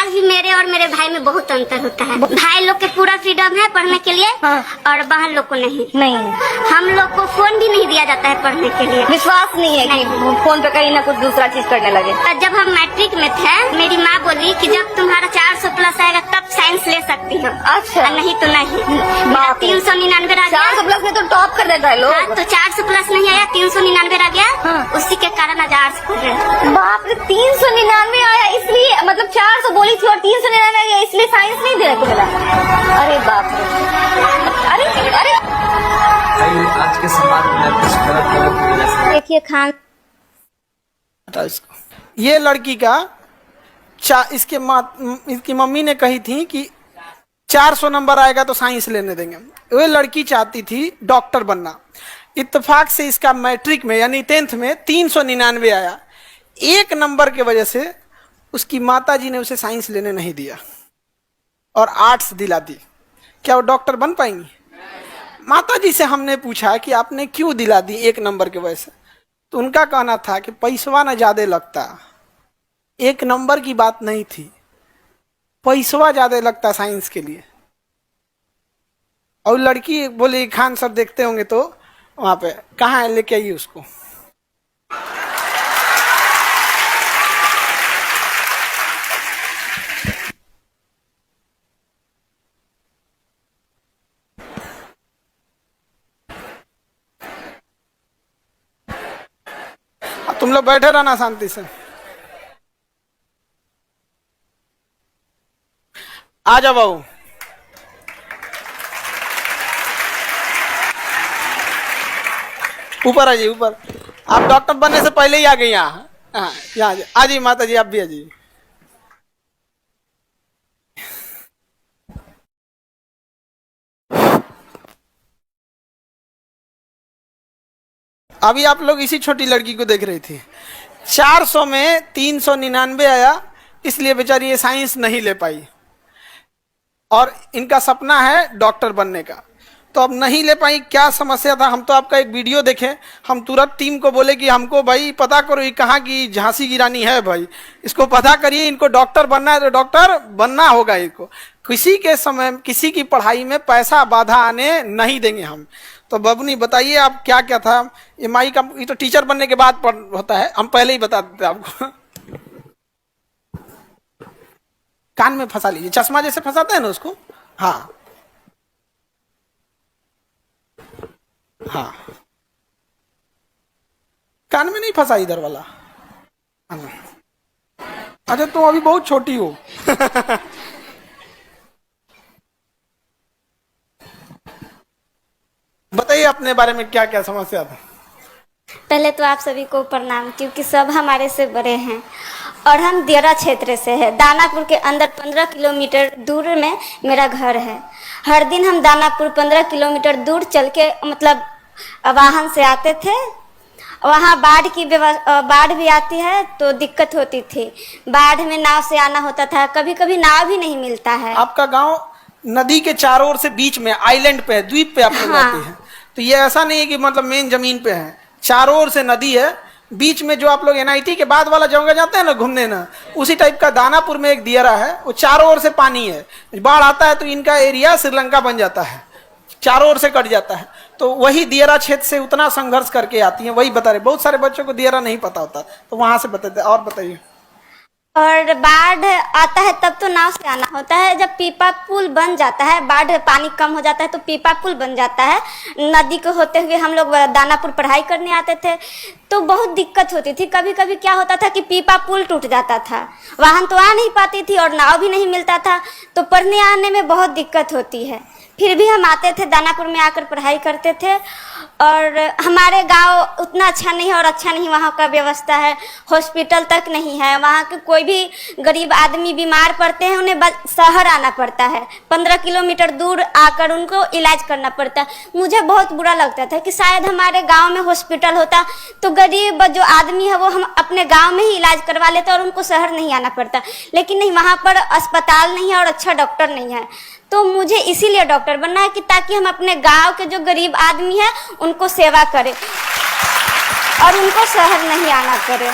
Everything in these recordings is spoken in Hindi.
भी मेरे और मेरे भाई में बहुत अंतर होता है। भाई लोग के पूरा फ्रीडम है पढ़ने के लिए और बहन लोग को नहीं। हम लोग को फोन भी नहीं दिया जाता है पढ़ने के लिए। विश्वास नहीं है कि फोन पे कहीं ना कुछ दूसरा चीज करने लगे। जब हम मैट्रिक में थे मेरी माँ बोली कि जब तुम्हारा 400 प्लस आएगा तब साइंस ले सकती हो। अच्छा। नहीं तो नहीं। 399 आ गया। 400 प्लस में तो टॉप कर देता है लोग। तो 400 प्लस नहीं आया, 399 आ गया। उसी के कारण आज आर्ट्स पढ़ रहे। बाप रे, 399 आया इसलिए, मतलब 400 बोली थी और 399 आया इसलिए साइंस नहीं दे रहे मिला। अरे बाप रे, अरे अरे आज के समाज में कुछ गलत लोगों की वजह से देखिए खान ये लड़की का इसकी मम्मी ने कही थी कि 400 नंबर आएगा तो साइंस लेने देंगे। वो लड़की चाहती थी डॉक्टर बनना। इत्तेफाक से इसका मैट्रिक में यानी 10th में 399 आया। एक नंबर के वजह से उसकी माताजी ने उसे साइंस लेने नहीं दिया और आर्ट्स दिला दी। क्या वो डॉक्टर बन पाएंगी? माताजी से हमने पूछा कि आपने क्यों दिला दी एक नंबर की वजह से, तो उनका कहना था कि पैसवा ना ज्यादा लगता, एक नंबर की बात नहीं थी, पैसवा ज्यादा लगता साइंस के लिए। और लड़की बोली खान सर देखते होंगे तो वहां पे कहाँ है, लेके आइए उसको। तुम लोग बैठे रहना शांति से। आ जाओ बाबू। ऊपर आ जाइए, ऊपर। आप डॉक्टर बनने से पहले ही आ गई यहाँ। यहाँ आ जाइए माता जी, आप भी आ जाइए। अभी आप लोग इसी छोटी लड़की को देख रही थी। 400 में 399 आया, इसलिए बेचारी ये साइंस नहीं ले पाई और इनका सपना है डॉक्टर बनने का। तो अब नहीं ले पाई, क्या समस्या था? हम तो आपका एक वीडियो देखे, हम तुरंत टीम को बोले कि हमको भाई पता करो ये कहाँ की झांसी की रानी है, भाई इसको पता करिए, इनको डॉक्टर बनना है तो डॉक्टर बनना होगा। इनको किसी के समय किसी की पढ़ाई में पैसा बाधा आने नहीं देंगे हम। तो बबनी बताइए आप क्या क्या था ये माई का? ये तो टीचर बनने के बाद होता है, हम पहले ही बता देते आपको। कान में फंसा लीजिए, चश्मा जैसे फंसाते हैं ना उसको। हाँ हाँ, कान में नहीं फंसा इधर वाला। अच्छा तुम अभी बहुत छोटी हो। बताइए अपने बारे में क्या क्या समस्या था। पहले तो आप सभी को प्रणाम, क्योंकि सब हमारे से बड़े हैं और हम दियरा क्षेत्र से है। दानापुर के अंदर 15 किलोमीटर दूर में मेरा घर है। हर दिन हम दानापुर 15 किलोमीटर दूर चल के मतलब वाहन से आते थे। वहाँ बाढ़ भी आती है तो दिक्कत होती थी। बाढ़ में नाव से आना होता था, कभी कभी नाव भी नहीं मिलता है। आपका गांव नदी के चारों ओर से बीच में आइलैंड पे है, द्वीप पे आप लोग रहते हैं। तो ये ऐसा नहीं है कि मतलब मेन जमीन पे है, चारों ओर से नदी है। बीच में जो आप लोग NIT के बाद वाला जगह जाते हैं ना घूमने ना, उसी टाइप का दानापुर में एक दियरा है, वो चारों ओर से पानी है। बाढ़ आता है तो इनका एरिया श्रीलंका बन जाता है, चारों ओर से कट जाता है। तो वही दियरा क्षेत्र से उतना संघर्ष करके आती है, वही बता रहे। बहुत सारे बच्चों को दियरा नहीं पता होता, तो वहां से बताते। और बताइए। और बाढ़ आता है तब तो नाव से आना होता है। जब पीपा पुल बन जाता है, बाढ़ पानी कम हो जाता है तो पीपा पुल बन जाता है। नदी को होते हुए हम लोग दानापुर पढ़ाई करने आते थे तो बहुत दिक्कत होती थी। कभी कभी क्या होता था कि पीपा पुल टूट जाता था, वाहन तो आ नहीं पाती थी और नाव भी नहीं मिलता था, तो पढ़ने आने में बहुत दिक्कत होती है। फिर भी हम आते थे, दानापुर में आकर पढ़ाई करते थे। और हमारे गांव उतना अच्छा नहीं है और अच्छा नहीं वहाँ का व्यवस्था है, हॉस्पिटल तक नहीं है। वहाँ के कोई भी गरीब आदमी बीमार पड़ते हैं उन्हें शहर आना पड़ता है, 15 किलोमीटर दूर आकर उनको इलाज करना पड़ता है। मुझे बहुत बुरा लगता था कि शायद हमारे गांव में हॉस्पिटल होता तो गरीब जो आदमी है वो हम अपने गांव में ही इलाज करवा लेते और उनको शहर नहीं आना पड़ता। लेकिन नहीं, वहाँ पर अस्पताल नहीं है और अच्छा डॉक्टर नहीं है। तो मुझे इसीलिए डॉक्टर बनना है कि ताकि हम अपने गांव के जो गरीब आदमी हैं उनको सेवा करें और उनको शहर नहीं आना पड़े।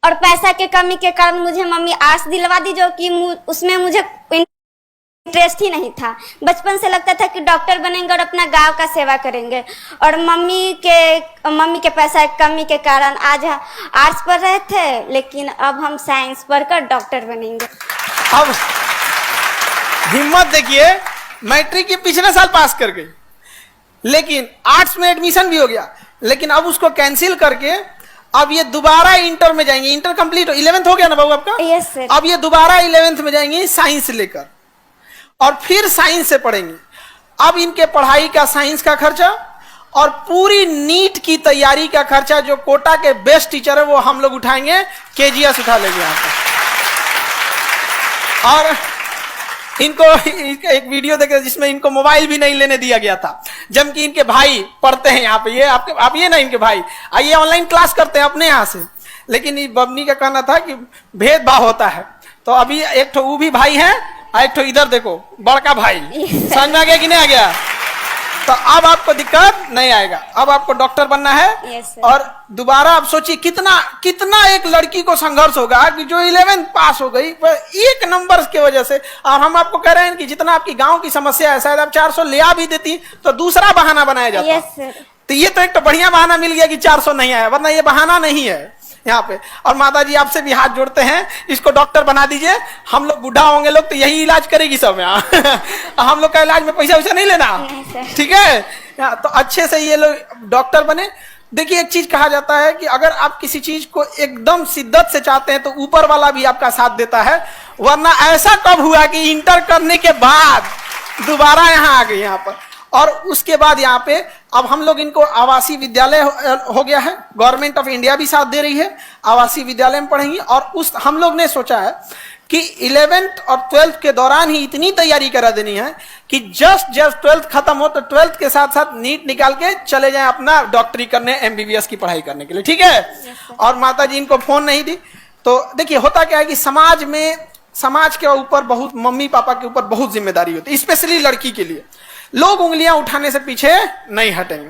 और पैसा के कमी के कारण मुझे मम्मी आर्ट्स दिलवा दी, जो कि उसमें मुझे इंटरेस्ट ही नहीं था। बचपन से लगता था कि डॉक्टर बनेंगे और अपना गांव का सेवा करेंगे, और मम्मी के पैसा की कमी के कारण आज आर्ट्स पढ़ रहे थे, लेकिन अब हम साइंस पढ़कर डॉक्टर बनेंगे। अब हिम्मत देखिए, मैट्रिक के पिछले साल पास कर गई, लेकिन आर्ट्स में एडमिशन भी हो गया, लेकिन अब उसको कैंसिल करके अब ये दोबारा इंटर में जाएंगे। इंटर कंप्लीट 11th हो गया ना बाबू आपका? Yes sir. अब ये दोबारा 11th में जाएंगे साइंस लेकर, और फिर साइंस से पढ़ेंगे। अब इनके पढ़ाई का, साइंस का खर्चा और पूरी नीट की तैयारी का खर्चा, जो कोटा के बेस्ट टीचर है वो हम लोग उठाएंगे, केजीएस उठा लेंगे यहाँ पे। और इनको एक वीडियो देखे जिसमें इनको मोबाइल भी नहीं लेने दिया गया था, जबकि इनके भाई पढ़ते हैं यहाँ पे। ये आप ये ना, इनके भाई आइए ऑनलाइन क्लास करते हैं अपने यहाँ से, लेकिन बबनी का कहना था कि भेदभाव होता है। तो अभी एक ठो वो भी भाई है, एक ठो इधर देखो बड़का भाई। समझ में आ गया कि नहीं आ गया? तो अब आपको दिक्कत नहीं आएगा, अब आपको डॉक्टर बनना है। Yes sir. और दोबारा आप सोचिए कितना एक लड़की को संघर्ष होगा कि जो 11th पास हो गई एक नंबर की वजह से। और हम आपको कह रहे हैं कि जितना आपकी गांव की समस्या है, शायद आप 400 ले आ भी देती तो दूसरा बहाना बनाया जाता। Yes sir. तो ये तो एक तो बढ़िया बहाना मिल गया कि 400 नहीं आया, वरना ये बहाना नहीं है यहाँ पे। और माता जी आपसे भी हाथ जोड़ते हैं, इसको डॉक्टर बना दीजिए। हम लोग बूढ़ा होंगे लोग तो यही इलाज करेगी सब यहाँ। हम लोग का इलाज में पैसा वैसा नहीं लेना, ठीक है? तो अच्छे से ये लोग डॉक्टर बने। देखिए, एक चीज कहा जाता है कि अगर आप किसी चीज को एकदम शिद्दत से चाहते हैं तो ऊपर वाला भी आपका साथ देता है। वरना ऐसा कब हुआ कि इंटर करने के बाद दोबारा यहाँ आ गए यहाँ पर, और उसके बाद यहाँ पे अब हम लोग इनको आवासीय विद्यालय हो गया है, गवर्नमेंट ऑफ इंडिया भी साथ दे रही है, आवासीय विद्यालय में पढ़ेंगी। और उस हम लोग ने सोचा है कि 11th और 12th के दौरान ही इतनी तैयारी करा देनी है कि जस्ट 12th खत्म हो तो 12th के साथ साथ नीट निकाल के चले जाएं अपना डॉक्टरी करने, MBBS की पढ़ाई करने के लिए, ठीक है? और माता जी इनको फोन नहीं दी। तो देखिए, होता क्या है कि समाज के ऊपर बहुत, मम्मी पापा के ऊपर बहुत जिम्मेदारी होती है, स्पेशली लड़की के लिए। लोग उंगलियां उठाने से पीछे नहीं हटेंगे।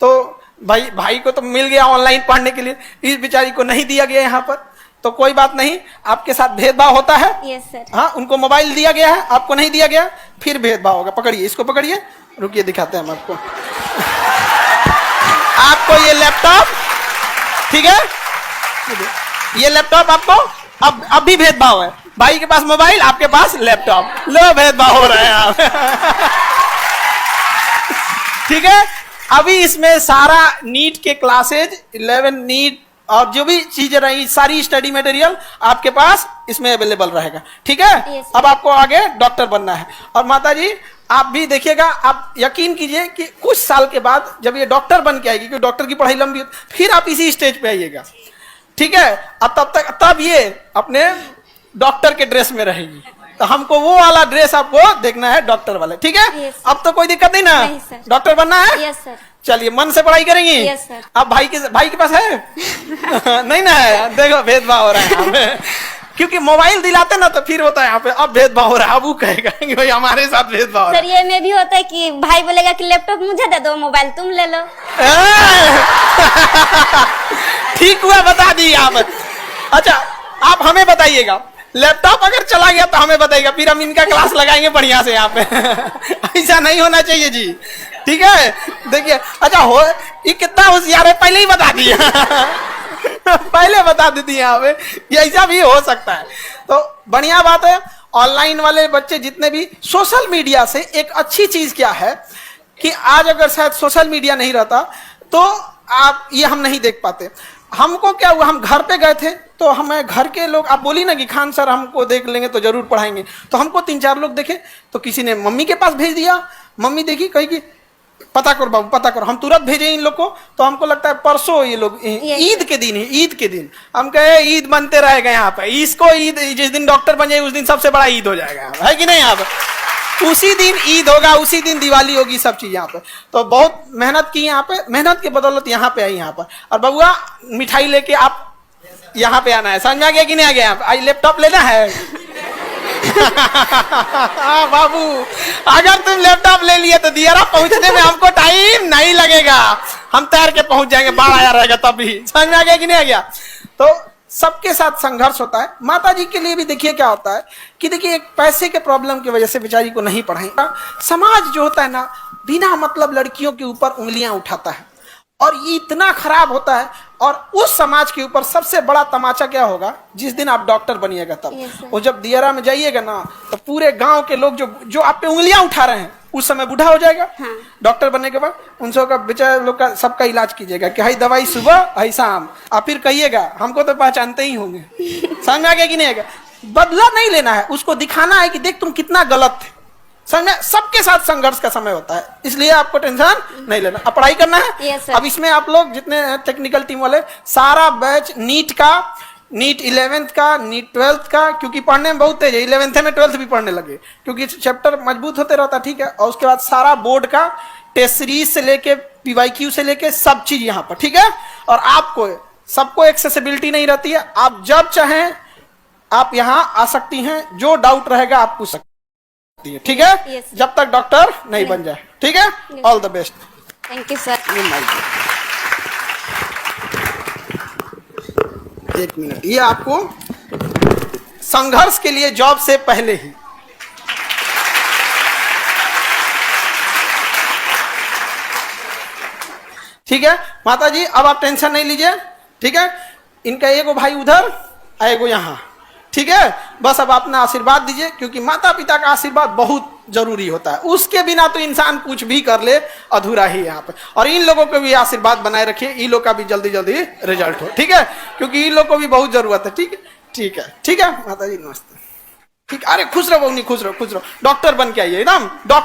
तो भाई को तो मिल गया ऑनलाइन पढ़ने के लिए, इस बेचारी को नहीं दिया गया यहाँ पर। तो कोई बात नहीं, आपके साथ भेदभाव होता है। Yes sir. हाँ, उनको मोबाइल दिया गया है, आपको नहीं दिया गया, फिर भेदभाव होगा। पकड़िए, इसको पकड़िए, रुकिए दिखाते हैं हम आपको। आपको ये लैपटॉप, ठीक है, ये लैपटॉप आपको अब भी भेदभाव है। भाई के पास मोबाइल, आपके पास लैपटॉप, लो भेदभाव हो रहे हैं आप। ठीक है, अभी इसमें सारा नीट के क्लासेज, 11 नीट और जो भी चीजें रही, सारी स्टडी मटेरियल आपके पास इसमें अवेलेबल रहेगा, ठीक है? yes, अब आपको आगे डॉक्टर बनना है। और माता जी आप भी देखिएगा, आप यकीन कीजिए कि कुछ साल के बाद जब ये डॉक्टर बन के आएगी, क्योंकि डॉक्टर की पढ़ाई लंबी होती, फिर आप इसी स्टेज पे आइएगा, ठीक है? अब तब ये अपने डॉक्टर के ड्रेस में रहेगी। तो हमको वो वाला ड्रेस आपको देखना है, डॉक्टर वाला, ठीक है? yes, अब तो कोई दिक्कत नहीं ना? नहीं सर। डॉक्टर बनना है? Yes sir. चलिए, मन से पढ़ाई करेंगी? Yes sir. अब भाई के पास है? नहीं ना है? देखो भेदभाव हो रहा है यहाँ पे। क्योंकि मोबाइल दिलाते ना तो फिर होता है यहाँ पे अब भेदभाव हो रहा है। अब वो कहेगा कि भाई हमारे साथ भेदभाव हो रहा सर, ये में भी होता है कि भाई बोलेगा कि लैपटॉप मुझे दे दो, मोबाइल तुम ले लो। ठीक हुआ, बता दी आप। अच्छा, आप हमें बताइएगा, लैपटॉप अगर चला गया तो हमें बताइएगा, फिर हम इनका क्लास लगाएंगे बढ़िया से यहाँ पे। ऐसा नहीं होना चाहिए जी, ठीक है? देखिए, अच्छा हो ये कितना होशियार है, पहले ही बता दिया। पहले बता देती यहाँ पे, ये ऐसा भी हो सकता है। तो बढ़िया बात है। ऑनलाइन वाले बच्चे जितने भी, सोशल मीडिया से एक अच्छी चीज क्या है कि आज अगर शायद सोशल मीडिया नहीं रहता तो आप ये हम नहीं देख पाते। हमको क्या हुआ, हम घर पे गए थे तो हमें घर के लोग, आप बोली ना कि खान सर हमको देख लेंगे तो जरूर पढ़ाएंगे, तो हमको 3-4 लोग देखे, तो किसी ने मम्मी के पास भेज दिया, मम्मी देखी, कही कि पता करो बाबू, पता करो। हम तुरंत भेजे इन लोग को, तो हमको लगता है परसों ये लोग ईद के दिन है, ईद के दिन हम कहे ईद बनते रहेगा यहाँ पे, इसको ईद जिस दिन डॉक्टर बन जाए उस दिन सबसे बड़ा ईद हो जाएगा, है कि नहीं? यहाँ पे उसी दिन ईद होगा, उसी दिन दिवाली होगी, सब चीज यहाँ पे। तो बहुत मेहनत की यहाँ पे, मेहनत के बदौलत यहाँ पे आई यहाँ पर। और बबुआ मिठाई लेके आप यहाँ पे आना है, समझ में आ गया कि नहीं आ गया? यहाँ पे लैपटॉप लेना है। बाबू, अगर तुम लैपटॉप ले लिए तो दियारा पहुंचने में हमको टाइम नहीं लगेगा, हम तैर के पहुंच जाएंगे, बाढ़ आया रहेगा तब भी। समझ में आ गया कि नहीं आ गया? तो सबके साथ संघर्ष होता है। माता जी के लिए भी देखिए क्या होता है कि देखिए एक पैसे के प्रॉब्लम की वजह से बेचारी को नहीं पढ़ाई। समाज जो होता है ना, बिना मतलब लड़कियों के ऊपर उंगलियां उठाता है और ये इतना खराब होता है। और उस समाज के ऊपर सबसे बड़ा तमाचा क्या होगा, जिस दिन आप डॉक्टर बनिएगा तब। वो जब दियरा में जाइएगा ना, तो पूरे गांव के लोग जो आप पे उंगलियां उठा रहे हैं, उस समय बूढ़ा हो जाएगा। हाँ। डॉक्टर बनने के बाद उन सब का बेचारे लोग का सबका इलाज कीजिएगा कि हाई दवाई सुबह हाई शाम। आप फिर कहिएगा हमको तो पहचानते ही होंगे। समझ में आ गया कि नहीं आएगा? बदला नहीं लेना है, उसको दिखाना है कि देख तुम कितना गलत थे। समझ में? सबके साथ संघर्ष का समय होता है, इसलिए आपको टेंशन नहीं लेना। अब पढ़ाई करना है। Yes, sir. अब इसमें आप लोग जितने टेक्निकल टीम वाले, सारा बैच नीट का, नीट 11th का, नीट 12th का, क्योंकि पढ़ने में बहुत तेज है, 11th में 12th भी पढ़ने लगे क्योंकि चैप्टर मजबूत होते रहता, ठीक है। और उसके बाद सारा बोर्ड का टेस्ट सीरीज से लेके PYQ से लेके सब चीज यहाँ पर, ठीक है। और आपको सबको एक्सेसिबिलिटी नहीं रहती है, आप जब चाहें आप यहाँ आ सकती हैं, जो डाउट रहेगा आप पूछ सकती है, ठीक है। Yes, जब तक डॉक्टर नहीं बन जाए, ठीक है। All the best. Thank you sir. एक मिनट, ये आपको संघर्ष के लिए जॉब से पहले ही, ठीक है। माता जी अब आप टेंशन नहीं लीजिए, ठीक है। इनका एगो भाई उधर, एगो यहाँ, ठीक है। बस अब अपना आशीर्वाद दीजिए, क्योंकि माता पिता का आशीर्वाद बहुत जरूरी होता है। उसके बिना तो इंसान कुछ भी कर ले अधूरा ही यहाँ पे। और इन लोगों को भी आशीर्वाद बनाए रखिए, इन लोग का भी जल्दी जल्दी रिजल्ट हो, ठीक है, क्योंकि इन लोग को भी बहुत जरूरत है, ठीक है। ठीक है, ठीक है माता जी, नमस्ते। ठीक, अरे खुश रहो, नहीं खुश रहो, खुश रहो। डॉक्टर बन के आइए एकदम डॉक्टर।